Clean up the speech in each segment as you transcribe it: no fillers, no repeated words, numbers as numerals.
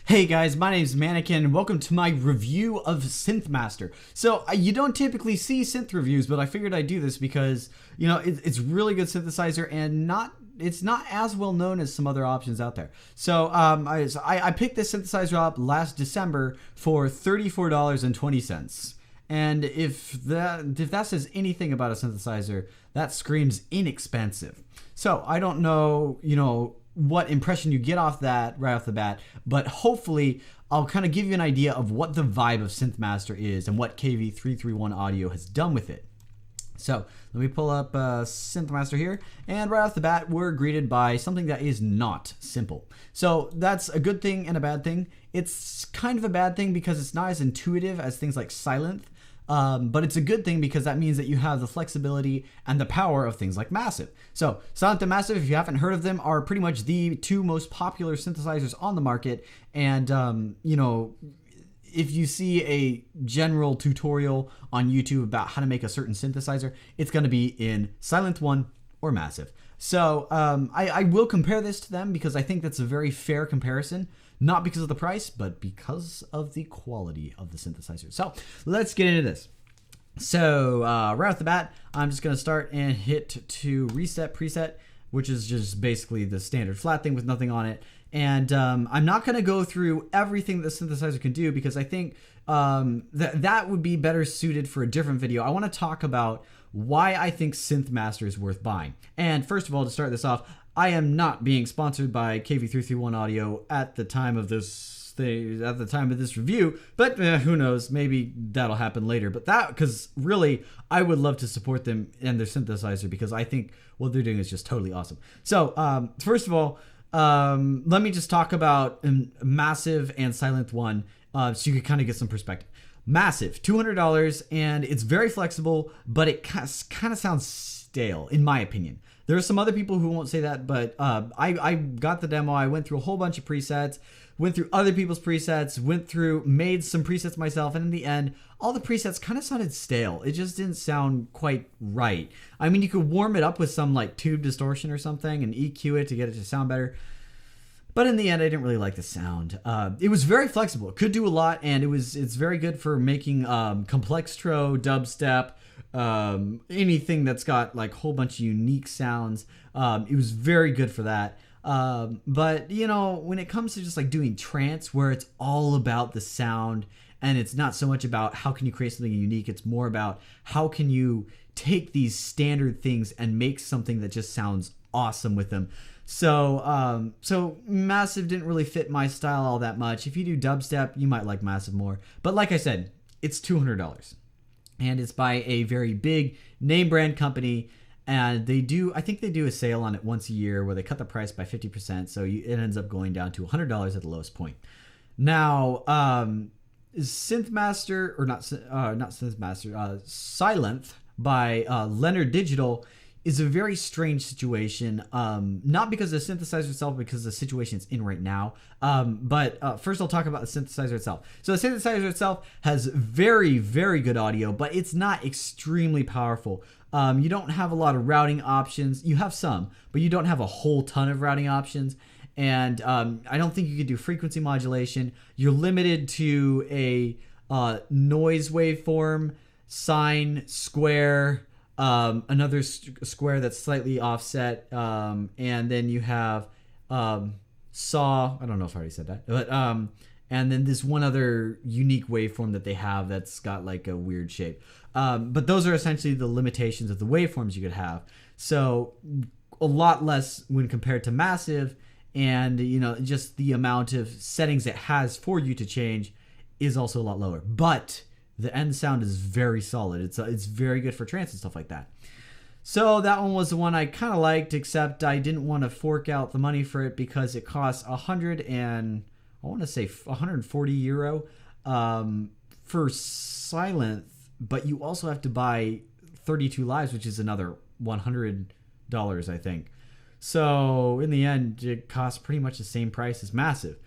Hey guys, my name is Mannequin and welcome to my review of SynthMaster. So you don't typically see synth reviews, but I figured I'd do this because, you know, it's really good synthesizer and it's not as well known as some other options out there. So I picked this synthesizer up last December for $34.20. And if that says anything about a synthesizer, that screams inexpensive. So I don't know, what impression you get off that right off the bat, but hopefully I'll kind of give you an idea of what the vibe of SynthMaster is and what KV331 audio has done with it. So let me pull up SynthMaster here, and right off the bat we're greeted by something that is not simple. So that's a good thing and a bad thing. It's kind of a bad thing because it's not as intuitive as things like Synth. But it's a good thing because that means that you have the flexibility and the power of things like Massive. So Silent and Massive, if you haven't heard of them, are pretty much the two most popular synthesizers on the market. And, if you see a general tutorial on YouTube about how to make a certain synthesizer, it's going to be in Silent 1 or Massive. So I will compare this to them because I think that's a very fair comparison. Not because of the price, but because of the quality of the synthesizer. So let's get into this. So right off the bat, I'm just going to start and hit to reset preset, which is just basically the standard flat thing with nothing on it. And I'm not going to go through everything the synthesizer can do because I think that would be better suited for a different video. I want to talk about why I think SynthMaster is worth buying. And first of all, to start this off, I am not being sponsored by KV331 Audio at the time of this review, but who knows, maybe that'll happen later. But because really, I would love to support them and their synthesizer because I think what they're doing is just totally awesome. So first of all, let me just talk about Massive and Silent 1 so you can kind of get some perspective. Massive, $200, and it's very flexible, but it kind of sounds stale, in my opinion. There are some other people who won't say that, but I got the demo. I went through a whole bunch of presets, went through other people's presets, made some presets myself, and in the end, all the presets kind of sounded stale. It just didn't sound quite right. I mean, you could warm it up with some like tube distortion or something and EQ it to get it to sound better. But in the end, I didn't really like the sound. It was very flexible. It could do a lot, and it's very good for making complextro, dubstep, anything that's got like a whole bunch of unique sounds. It was very good for that. But when it comes to just like doing trance, where it's all about the sound and it's not so much about how can you create something unique, it's more about how can you take these standard things and make something that just sounds awesome with them. So Massive didn't really fit my style all that much. If you do dubstep, you might like Massive more. But like I said, it's $200. And it's by a very big name brand company. And I think they do a sale on it once a year where they cut the price by 50%. So it ends up going down to $100 at the lowest point. Now, SynthMaster, or not SynthMaster, Silent by Leonard Digital is a very strange situation, not because of the synthesizer itself, because of the situation it's in right now. But first I'll talk about the synthesizer itself. So the synthesizer itself has very, very good audio, but it's not extremely powerful. You don't have a lot of routing options. You have some, but you don't have a whole ton of routing options. And I don't think you can do frequency modulation. You're limited to a noise waveform, sine, square, another square that's slightly offset, and then you have saw. I don't know if I already said that, but and then this one other unique waveform that they have that's got like a weird shape. But those are essentially the limitations of the waveforms you could have. So a lot less when compared to Massive, and just the amount of settings it has for you to change is also a lot lower. But the end sound is very solid. It's very good for trance and stuff like that. So that one was the one I kind of liked, except I didn't want to fork out the money for it because it costs 140 euro for Silent, but you also have to buy 32 lives, which is another $100, I think. So in the end, it costs pretty much the same price as Massive.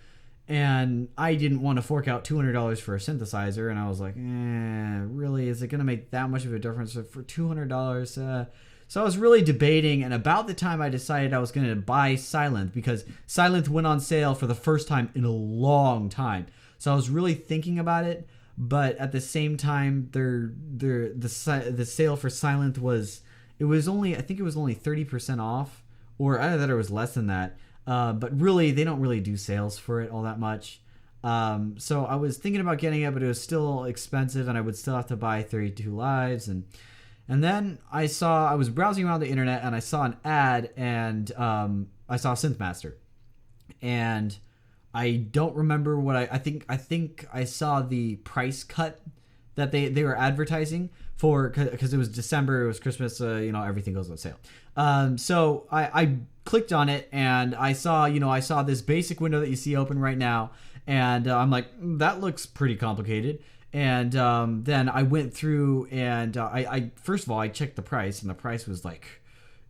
And I didn't want to fork out $200 for a synthesizer, and I was like, really, is it going to make that much of a difference for $200? So I was really debating, and about the time I decided I was going to buy Synth, because Synth went on sale for the first time in a long time. So I was really thinking about it, but at the same time, the sale for Synth was, I think it was only 30% off, or either that or it was less than that. But really, they don't really do sales for it all that much. So I was thinking about getting it, but it was still expensive, and I would still have to buy 32 lives. And then I was browsing around the internet, and I saw an ad, and I saw SynthMaster. And I don't remember what I think I saw the price cut that they were advertising for, because it was December, it was Christmas, everything goes on sale. So I clicked on it, and I saw this basic window that you see open right now, and I'm like, that looks pretty complicated. And then I went through, and I first of all, I checked the price, and the price was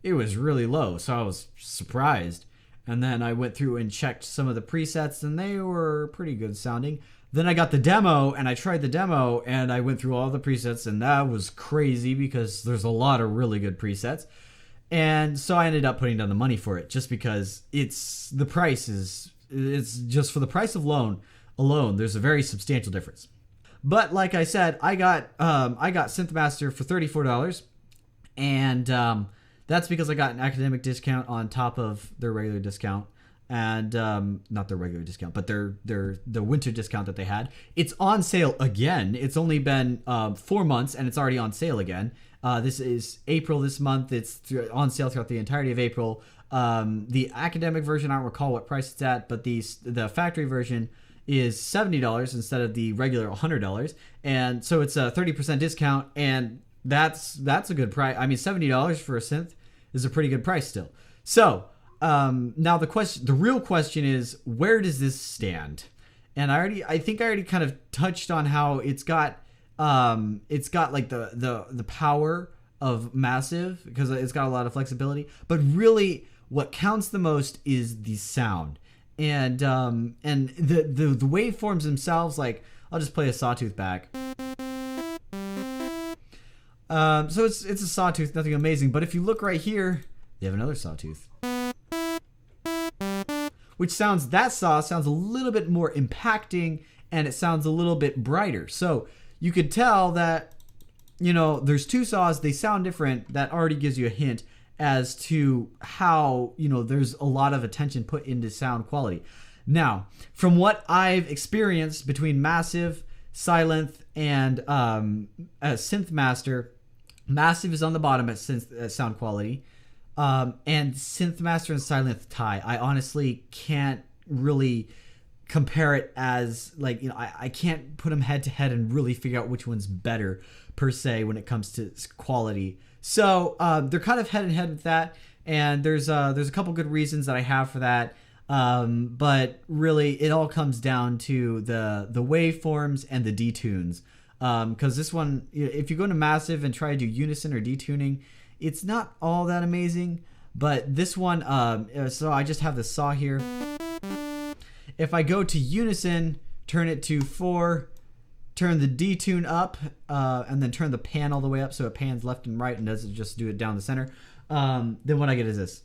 it was really low, so I was surprised. And then I went through and checked some of the presets, and they were pretty good sounding. Then I got the demo, and I tried the demo, and I went through all the presets, and that was crazy because there's a lot of really good presets. And so I ended up putting down the money for it, just because it's just for the price of alone, there's a very substantial difference. But like I said, I got SynthMaster for $34, and that's because I got an academic discount on top of their regular discount, and not their regular discount, but the winter discount that they had. It's on sale again. It's only been 4 months, and it's already on sale again. This is April this month. It's on sale throughout the entirety of April. The academic version, I don't recall what price it's at, but the factory version is $70 instead of the regular $100, and so it's a 30% discount, and that's a good price. I mean, $70 for a synth is a pretty good price still. So now the real question is, where does this stand? And I think I already kind of touched on how it's got like the power of Massive, because it's got a lot of flexibility, but really what counts the most is the sound. And the waveforms themselves, like, I'll just play a sawtooth back. So it's a sawtooth, nothing amazing. But if you look right here, they have another sawtooth, which sounds a little bit more impacting, and it sounds a little bit brighter. So you could tell that, there's two saws, they sound different. That already gives you a hint as to how, there's a lot of attention put into sound quality. Now, from what I've experienced between Massive, Synth, and SynthMaster, Massive is on the bottom at sound quality, and SynthMaster and Synth tie. I honestly can't really compare it as, I can't put them head to head and really figure out which one's better per se when it comes to quality. So they're kind of head and head with that, and there's a couple good reasons that I have for that. But really, it all comes down to the waveforms and the detunes. Because this one, if you go to Massive and try to do unison or detuning, it's not all that amazing. But this one, so I just have the saw here. If I go to unison, turn it to 4, turn the detune up, and then turn the pan all the way up so it pans left and right and doesn't just do it down the center, then what I get is this,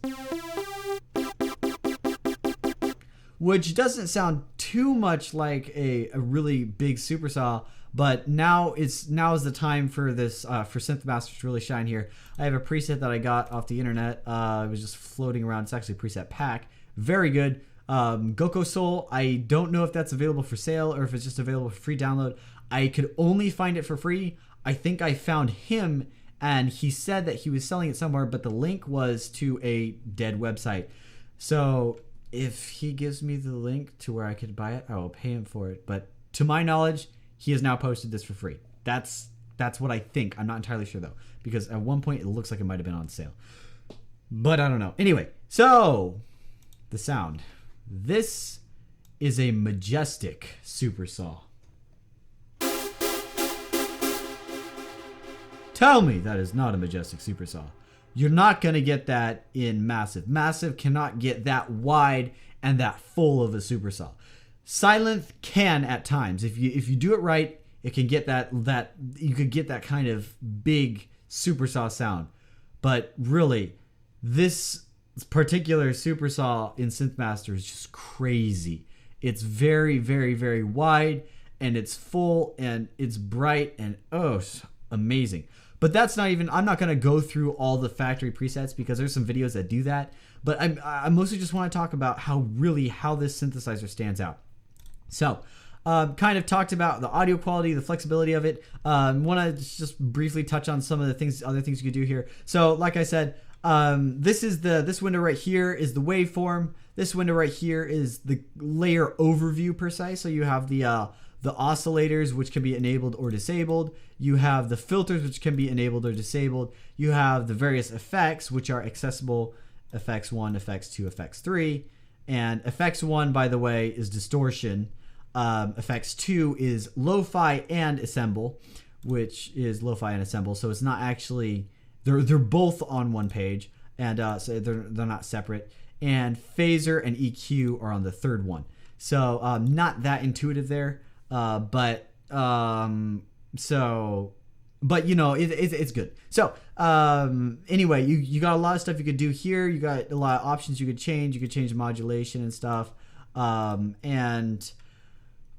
which doesn't sound too much like a really big supersaw. But now is the time for this for SynthMaster to really shine here. I have a preset that I got off the internet. It was just floating around. It's actually a preset pack. Very good. Goko Soul. I don't know if that's available for sale or if it's just available for free download. I could only find it for free. I think I found him, and he said that he was selling it somewhere, but the link was to a dead website. So if he gives me the link to where I could buy it, I will pay him for it. But to my knowledge, he has now posted this for free. That's what I think. I'm not entirely sure, though, because at one point it looks like it might have been on sale. But I don't know. Anyway, so the sound. This is a majestic super saw. Tell me that is not a majestic super saw. You're not going to get that in Massive. Massive cannot get that wide and that full of a super saw. Synth can at times. If you do it right, it can get that you could get that kind of big super saw sound. But really, this particular super saw in SynthMaster is just crazy. It's very, very, very wide, and it's full, and it's bright, and amazing. But that's not even, I'm not going to go through all the factory presets because there's some videos that do that. But I mostly just want to talk about how this synthesizer stands out. So, kind of talked about the audio quality, the flexibility of it. Want to just briefly touch on some of the other things you could do here. So, like I said, this window right here is the waveform. This window right here is the layer overview per se. So you have the oscillators, which can be enabled or disabled. You have the filters, which can be enabled or disabled. You have the various effects, which are accessible: effects 1, effects 2, effects 3. And effects 1, by the way, is distortion. Effects 2 is lo-fi and assemble, which is lo-fi and assemble. So it's not actually, they're both on one page, and so they're not separate. And phaser and EQ are on the third one. So not that intuitive there, but you know, it's good. So anyway, you got a lot of stuff you could do here. You got a lot of options you could change. You could change modulation and stuff.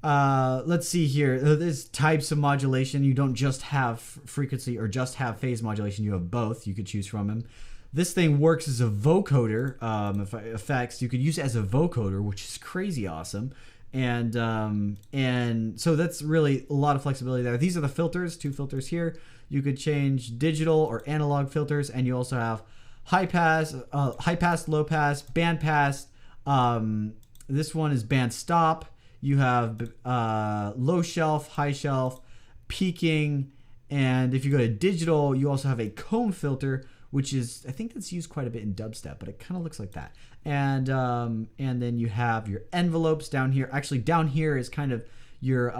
Let's see here. There's types of modulation. You don't just have frequency or just have phase modulation. You have both. You could choose from them. This thing works as a vocoder. Effects you could use it as a vocoder, which is crazy awesome. And so that's really a lot of flexibility there. These are the filters, 2 filters here. You could change digital or analog filters, and you also have high pass, low pass, band pass. This one is band stop. You have low shelf, high shelf, peaking, and if you go to digital, you also have a cone filter, which is, I think that's used quite a bit in dubstep, but it kind of looks like that. And then you have your envelopes down here. Actually, down here is kind of your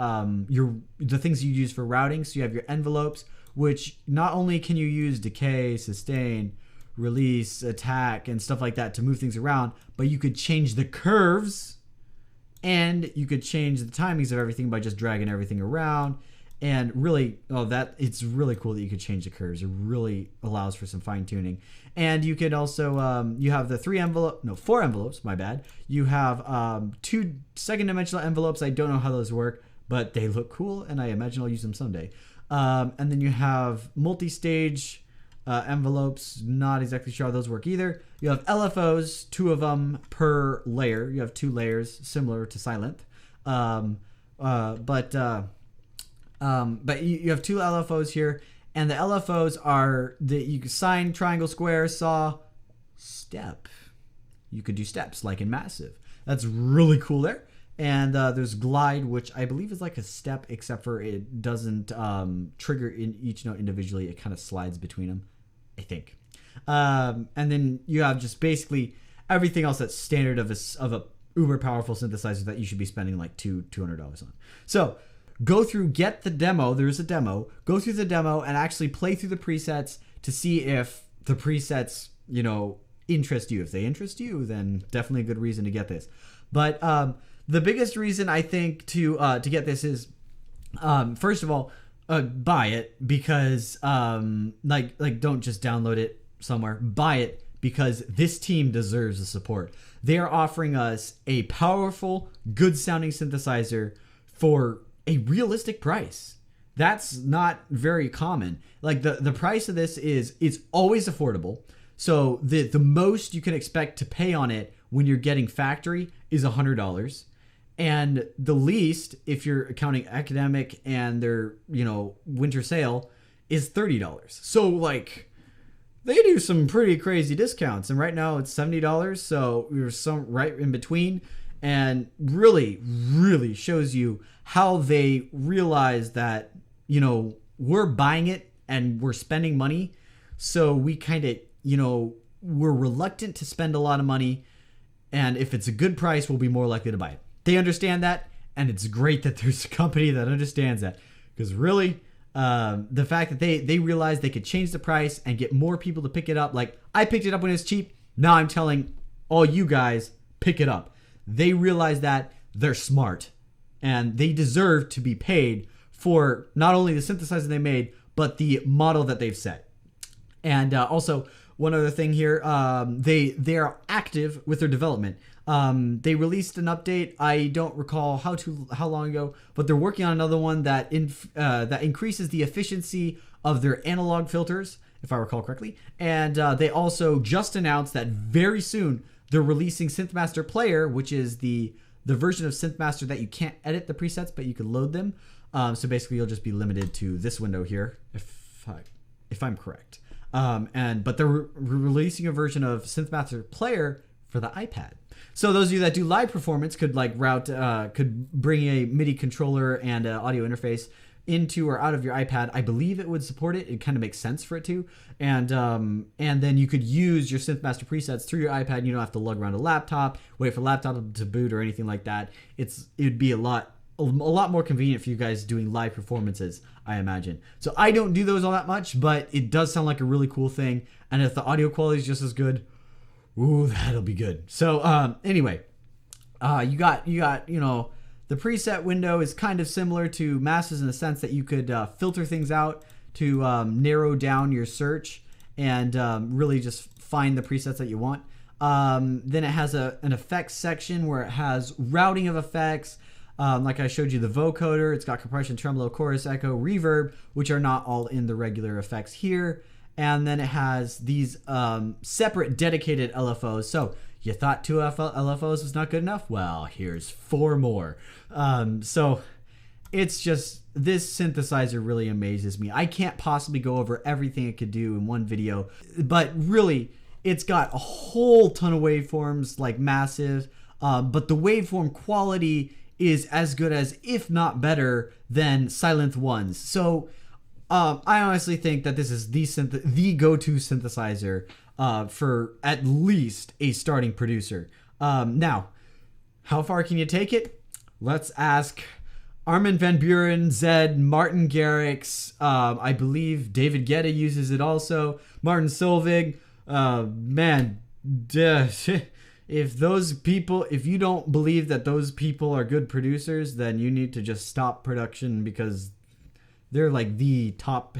the things you use for routing. So you have your envelopes, which not only can you use decay, sustain, release, attack, and stuff like that to move things around, but you could change the curves, and you could change the timings of everything by just dragging everything around. And really, it's really cool that you could change the curves. It really allows for some fine tuning. And you could also, you have the 4 envelopes, my bad. You have 2 second dimensional envelopes. I don't know how those work, but they look cool, and I imagine I'll use them someday. And then you have multi-stage envelopes. Not exactly sure how those work either. You have LFOs, 2 of them per layer. You have 2 layers, similar to Silent. But you have 2 LFOs here, and the LFOs are that you can sine, triangle, square, saw, step. You could do steps like in Massive. That's really cool there. And there's glide, which I believe is like a step, except for it doesn't trigger in each note individually. It kind of slides between them, I think. And then you have just basically everything else that's standard of a uber powerful synthesizer that you should be spending like $200 on. So go through, get the demo. There's a demo. Go through the demo and actually play through the presets to see if the presets, you know, interest you. If they interest you, then definitely a good reason to get this. But the biggest reason I think to get this is, first of all, buy it because like don't just download it somewhere. Buy it because this team deserves the support. They are offering us a powerful, good sounding synthesizer for a realistic price. That's not very common. Like the price of this it's always affordable. So the most you can expect to pay on it when you're getting factory is $100. And the least, if you're counting academic and their, you know, winter sale, is $30. So like they do some pretty crazy discounts. And right now it's $70. So we're some right in between, and really, really shows you how they realize that, you know, we're buying it and we're spending money. So we kind of, you know, we're reluctant to spend a lot of money. And if it's a good price, we'll be more likely to buy it. They understand that. And it's great that there's a company that understands that. Because really, the fact that they realized they could change the price and get more people to pick it up. Like, I picked it up when it was cheap. Now I'm telling all you guys, pick it up. They realize that they're smart. And they deserve to be paid for not only the synthesizer they made, but the model that they've set. And also, one other thing here, they are active with their development. They released an update. I don't recall how long ago, but they're working on another one that that increases the efficiency of their analog filters, if I recall correctly. And they also just announced that very soon they're releasing SynthMaster Player, which is the version of SynthMaster that you can't edit the presets, but you can load them. So basically, you'll just be limited to this window here, if I'm correct. But they're releasing a version of SynthMaster Player for the iPad. So those of you that do live performance could could bring a MIDI controller and an audio interface into or out of your iPad. I believe it would support it. It kind of makes sense for it to. And then you could use your SynthMaster presets through your iPad. You don't have to lug around a laptop, wait for laptop to boot or anything like that. It'd be a lot more convenient for you guys doing live performances, I imagine. So I don't do those all that much, but it does sound like a really cool thing. And if the audio quality is just as good, ooh, that'll be good. So anyway, you got the preset window is kind of similar to Masters in the sense that you could filter things out to narrow down your search and really just find the presets that you want. Then it has an effects section where it has routing of effects. Like I showed you the vocoder, it's got compression, tremolo, chorus, echo, reverb, which are not all in the regular effects here. And then it has these separate dedicated LFOs. So you thought 2 LFOs was not good enough? Well, here's 4 more. So it's just, this synthesizer really amazes me. I can't possibly go over everything it could do in one video, but really, it's got a whole ton of waveforms, like massive, but the waveform quality is as good as, if not better, than Silent One's. So I honestly think that this is the go-to synthesizer for at least a starting producer. Now, how far can you take it? Let's ask Armin van Buuren, Zed, Martin Garrix. I believe David Guetta uses it also. Martin Solveig. Man, if you don't believe that those people are good producers, then you need to just stop production, because they're like the top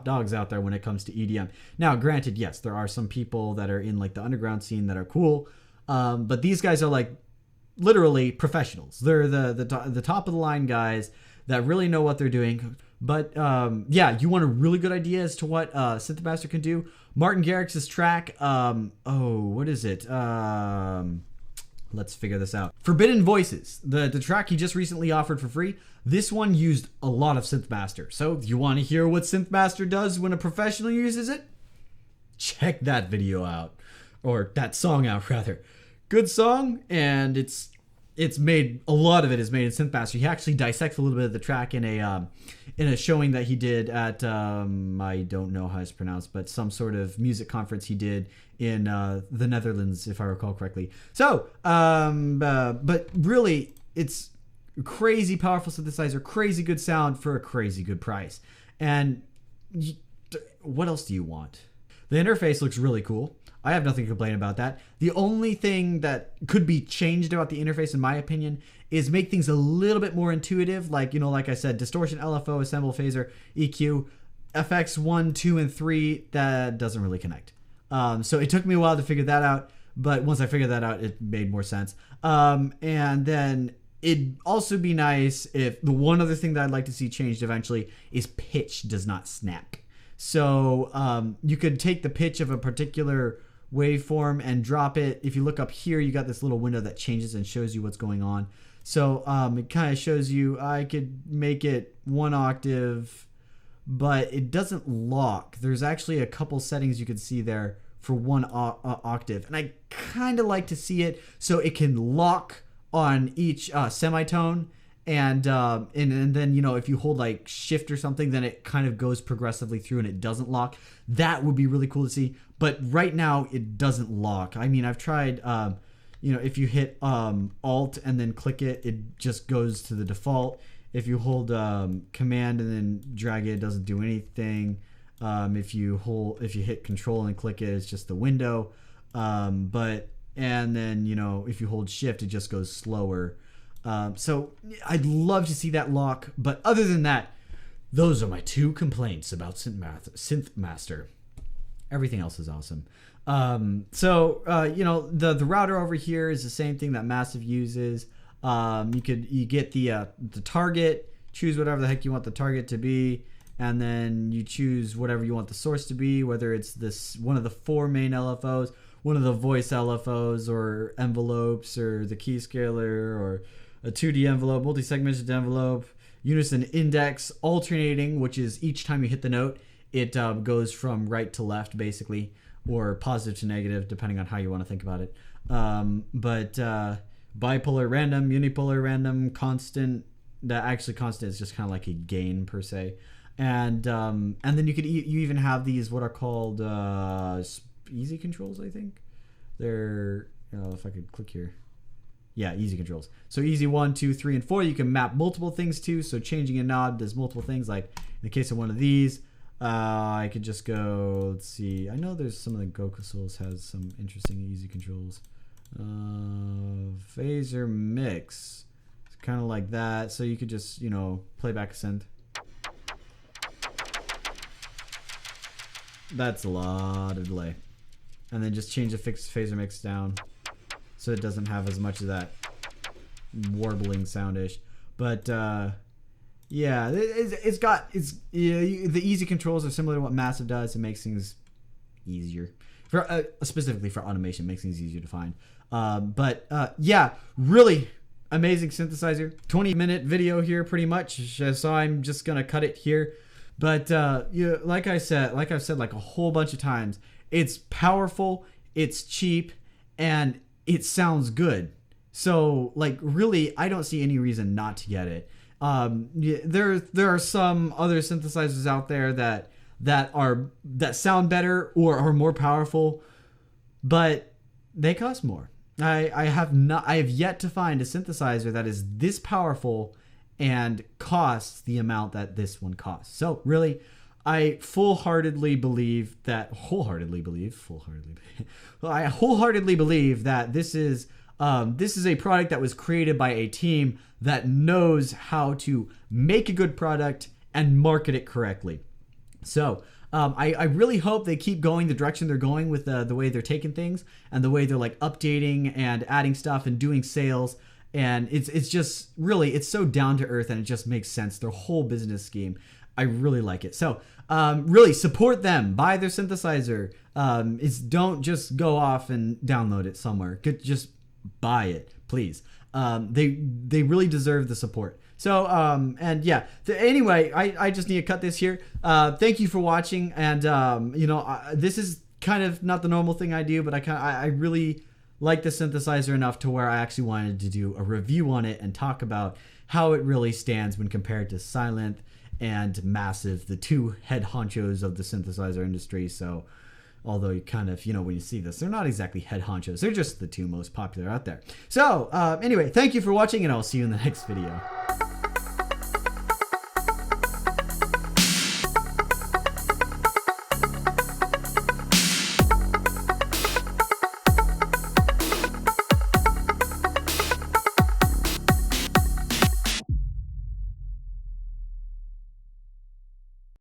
dogs out there when it comes to EDM. Now, granted, yes, there are some people that are in like the underground scene that are cool, but these guys are like literally professionals. They're the top of the line guys that really know what they're doing. But yeah, you want a really good idea as to what SynthMaster can do? Martin Garrix's track, what is it? Let's figure this out. Forbidden Voices, the track he just recently offered for free. This one used a lot of SynthMaster. So you want to hear what SynthMaster does when a professional uses it? Check that video out, or that song out rather. Good song, and it's made, a lot of it is made in SynthMaster. He actually dissects a little bit of the track in a showing that he did at I don't know how it's pronounced, but some sort of music conference he did in the Netherlands, if I recall correctly. So, but really, it's crazy powerful synthesizer, crazy good sound for a crazy good price. And what else do you want? The interface looks really cool. I have nothing to complain about that. The only thing that could be changed about the interface, in my opinion, is make things a little bit more intuitive. Like, like I said, distortion, LFO, assemble, phaser, EQ, FX 1, 2, and 3, that doesn't really connect. So it took me a while to figure that out, but once I figured that out, it made more sense. And then it'd also be nice if the one other thing that I'd like to see changed eventually is pitch does not snap. So you could take the pitch of a particular waveform and drop it. If you look up here, you got this little window that changes and shows you what's going on. So it kind of shows you, I could make it 1 octave, but it doesn't lock. There's actually a couple settings you could see there for 1 octave, and I kind of like to see it so it can lock on each semitone. And then, if you hold like shift or something, then it kind of goes progressively through and it doesn't lock. That would be really cool to see. But right now it doesn't lock. I mean, I've tried, if you hit Alt and then click it, it just goes to the default. If you hold Command and then drag it doesn't do anything. If you hit Control and click it, it's just the window. And then, if you hold Shift, it just goes slower. So I'd love to see that lock, but other than that, those are my 2 complaints about SynthMaster. Everything else is awesome. You know, the router over here is the same thing that Massive uses. You get the target, choose whatever the heck you want the target to be, and then you choose whatever you want the source to be, whether it's this one of the 4 main LFOs, one of the voice LFOs, or envelopes, or the key scaler, or a 2D envelope, multi-segmented envelope, unison index, alternating, which is each time you hit the note, it goes from right to left, basically, or positive to negative, depending on how you want to think about it. Bipolar random, unipolar random, constant. That actually constant is just kind of like a gain per se. And then you even have these what are called easy controls, I think. They're, if I could click here. Yeah, easy controls. So easy 1, 2, 3, and 4 you can map multiple things to. So changing a knob does multiple things. Like in the case of one of these, I could just go, let's see. I know there's some of the Go consoles has some interesting easy controls. Phaser mix. It's kind of like that. So you could just, you know, play back a synth. That's a lot of delay. And then just change the fixed phaser mix down so it doesn't have as much of that warbling soundish. But yeah, the easy controls are similar to what Massive does. It makes things easier for specifically for automation, makes things easier to find. Yeah, really amazing synthesizer. 20-minute video here, pretty much. So I'm just gonna cut it here. But yeah, like I've said like a whole bunch of times, it's powerful, it's cheap, and it sounds good. So like really, I don't see any reason not to get it. There are some other synthesizers out there that sound better or are more powerful, but they cost more. I have yet to find a synthesizer that is this powerful and costs the amount that this one costs. So really, I wholeheartedly believe that this is a product that was created by a team that knows how to make a good product and market it correctly. So I really hope they keep going the direction they're going with the way they're taking things and the way they're like updating and adding stuff and doing sales. And it's just really, it's so down to earth and it just makes sense. Their whole business scheme. I really like it. So really support them. Buy their synthesizer. Don't just go off and download it somewhere. Just buy it, please. They really deserve the support. So and yeah. Anyway, I just need to cut this here. Thank you for watching. And this is kind of not the normal thing I do, but I really like the synthesizer enough to where I actually wanted to do a review on it and talk about how it really stands when compared to Synth and Massive, the two head honchos of the synthesizer industry. So although you kind of, when you see this, they're not exactly head honchos. They're just the two most popular out there. So anyway, thank you for watching, and I'll see you in the next video.